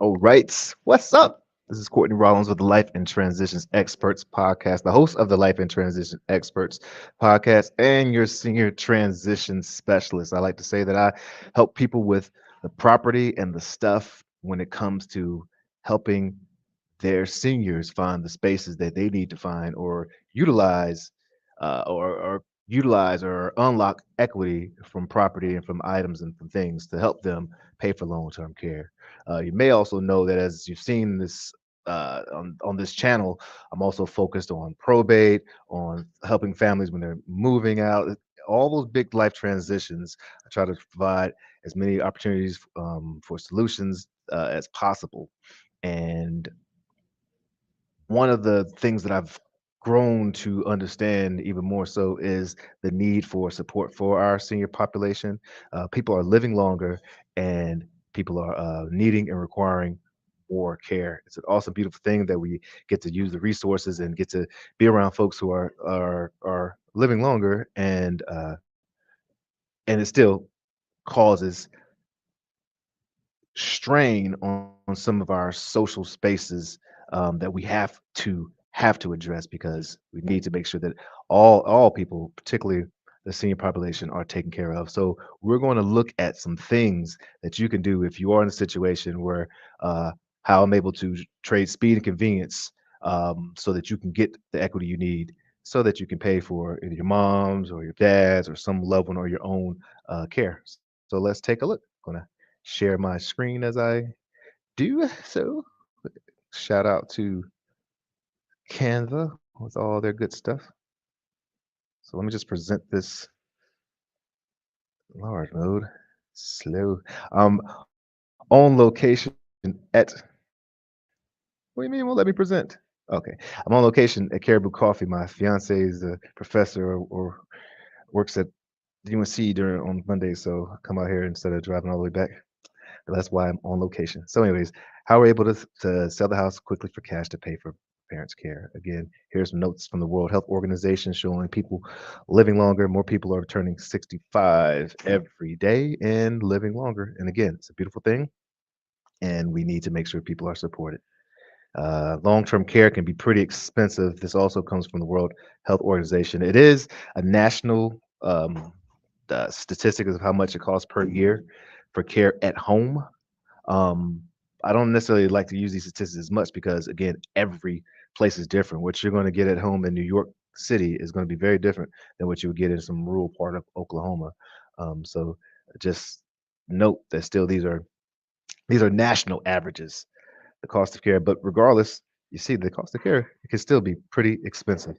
All right. What's up? This is Courtney Rollins with the Life and Transitions Experts podcast, the host of the Life and Transition Experts podcast, and your senior transition specialist. I like to say that I help people with the property and the stuff when it comes to helping their seniors find the spaces that they need to find or utilize or utilize or unlock equity from property and from items and from things to help them pay for long-term care. You may also know that as you've seen this on this channel, I'm also focused on probate, on helping families when they're moving out, all those big life transitions. I try to provide as many opportunities for solutions as possible. And one of the things that I've grown to understand even more so is the need for support for our senior population. People are living longer and people are needing and requiring more care. It's an awesome, beautiful thing that we get to use the resources and get to be around folks who are living longer and it still causes strain on some of our social spaces that we have to address because we need to make sure that all people, particularly the senior population, are taken care of. So we're going to look at some things that you can do if you are in a situation where how I'm able to trade speed and convenience so that you can get the equity you need so that you can pay for either your mom's or your dad's or some loved one or your own care. So let's take a look. Gonna share my screen as I do so. Shout out to Canva with all their good stuff. So let me just present this large mode. Slow. On location at what do you mean won't let me present? Okay. I'm on location at Caribou Coffee. My fiance is a professor or works at UNC during on Monday, so I come out here instead of driving all the way back. That's why I'm on location. So, anyways, how we're able to sell the house quickly for cash to pay for parents' care. Again, here's some notes from the World Health Organization showing people living longer. More people are turning 65 every day and living longer. And again, it's a beautiful thing, and we need to make sure people are supported. Long-term care can be pretty expensive. This also comes from the World Health Organization. It is a national statistic of how much it costs per year for care at home. um, I don't necessarily like to use these statistics as much because again, every place is different. What you're going to get at home in New York City is going to be very different than what you would get in some rural part of Oklahoma. So just note that still these are national averages, the cost of care. But regardless, you see the cost of care it can still be pretty expensive.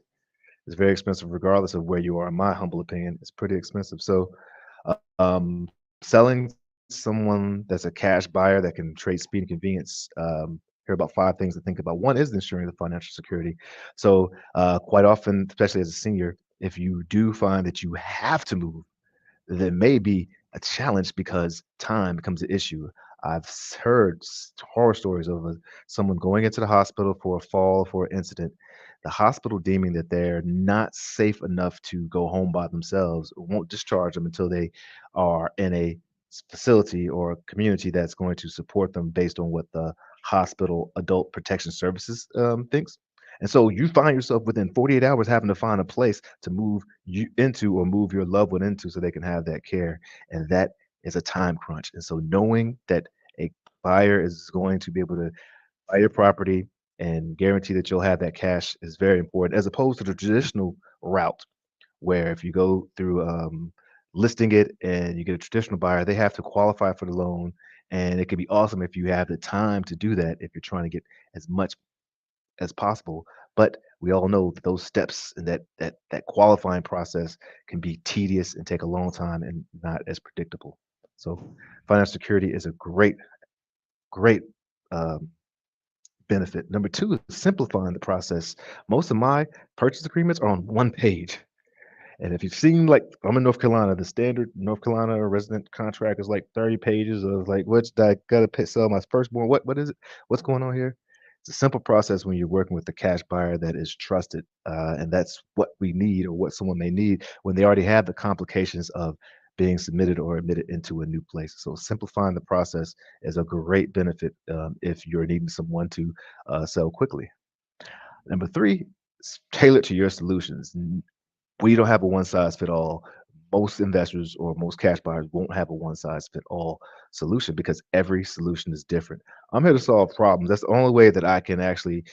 It's very expensive regardless of where you are. In my humble opinion, it's pretty expensive. So selling someone that's a cash buyer that can trade speed and convenience. Here are about five things to think about. One is ensuring the financial security. So quite often, especially as a senior, if you do find that you have to move, there may be a challenge because time becomes an issue. Heard horror stories of someone going into the hospital for a fall for an incident, the hospital deeming that they're not safe enough to go home by themselves, won't discharge them until they are in a facility or a community that's going to support them based on what the hospital adult protection services thinks. And so you find yourself within 48 hours having to find a place to move you into or move your loved one into so they can have that care. And that is a time crunch. And so knowing that a buyer is going to be able to buy your property and guarantee that you'll have that cash is very important, as opposed to the traditional route where if you go through listing it and you get a traditional buyer, they have to qualify for the loan. And it can be awesome if you have the time to do that if you're trying to get as much as possible. But we all know that those steps and that qualifying process can be tedious and take a long time and not as predictable. So financial security is a great um, benefit. Number two is simplifying the process. Most of my purchase agreements are on one page. And if you've seen, like, I'm in North Carolina, the standard North Carolina resident contract is like 30 pages of like, what's I gotta pay, sell my firstborn? What is it? What's going on here? It's a simple process when you're working with the cash buyer that is trusted, and that's what we need, or what someone may need when they already have the complications of being submitted or admitted into a new place. So simplifying the process is a great benefit if you're needing someone to sell quickly. Number three, tailor to your solutions. We don't have a one size fit all. Most investors or most cash buyers won't have a one size fit all solution because every solution is different. I'm here to solve problems. That's the only way that I can actually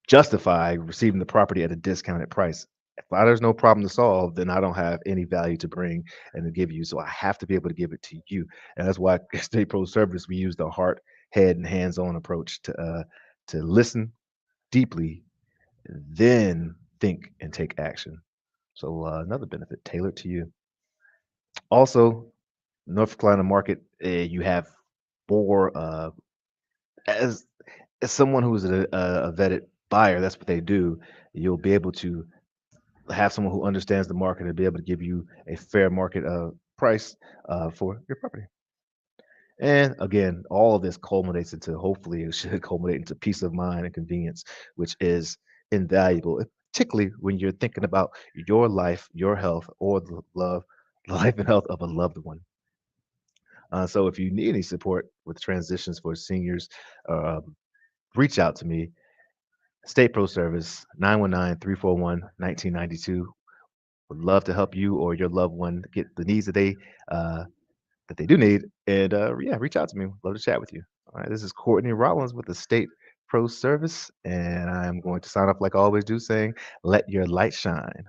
justify receiving the property at a discounted price. There's no problem to solve, then I don't have any value to bring and to give you. So I have to be able to give it to you. And that's why at State Pro Service, we use the heart, head, and hands-on approach to listen deeply, then think and take action. So another benefit tailored to you. Also, North Carolina market, you have more as as someone who's a vetted buyer. That's what they do. You'll be able to have someone who understands the market and be able to give you a fair market price for your property. And again, all of this culminates into hopefully it should culminate into peace of mind and convenience, which is invaluable, particularly when you're thinking about your life, your health, or the life and health of a loved one. So if you need any support with transitions for seniors, um, reach out to me. State Pro Service 919-341-1992. Would love to help you or your loved one get the needs uh, that they do need. And yeah, reach out to me. Love to chat with you. All right, this is Courtney Rollins with the State Pro Service, and I'm going to sign off like I always do, saying, "Let your light shine."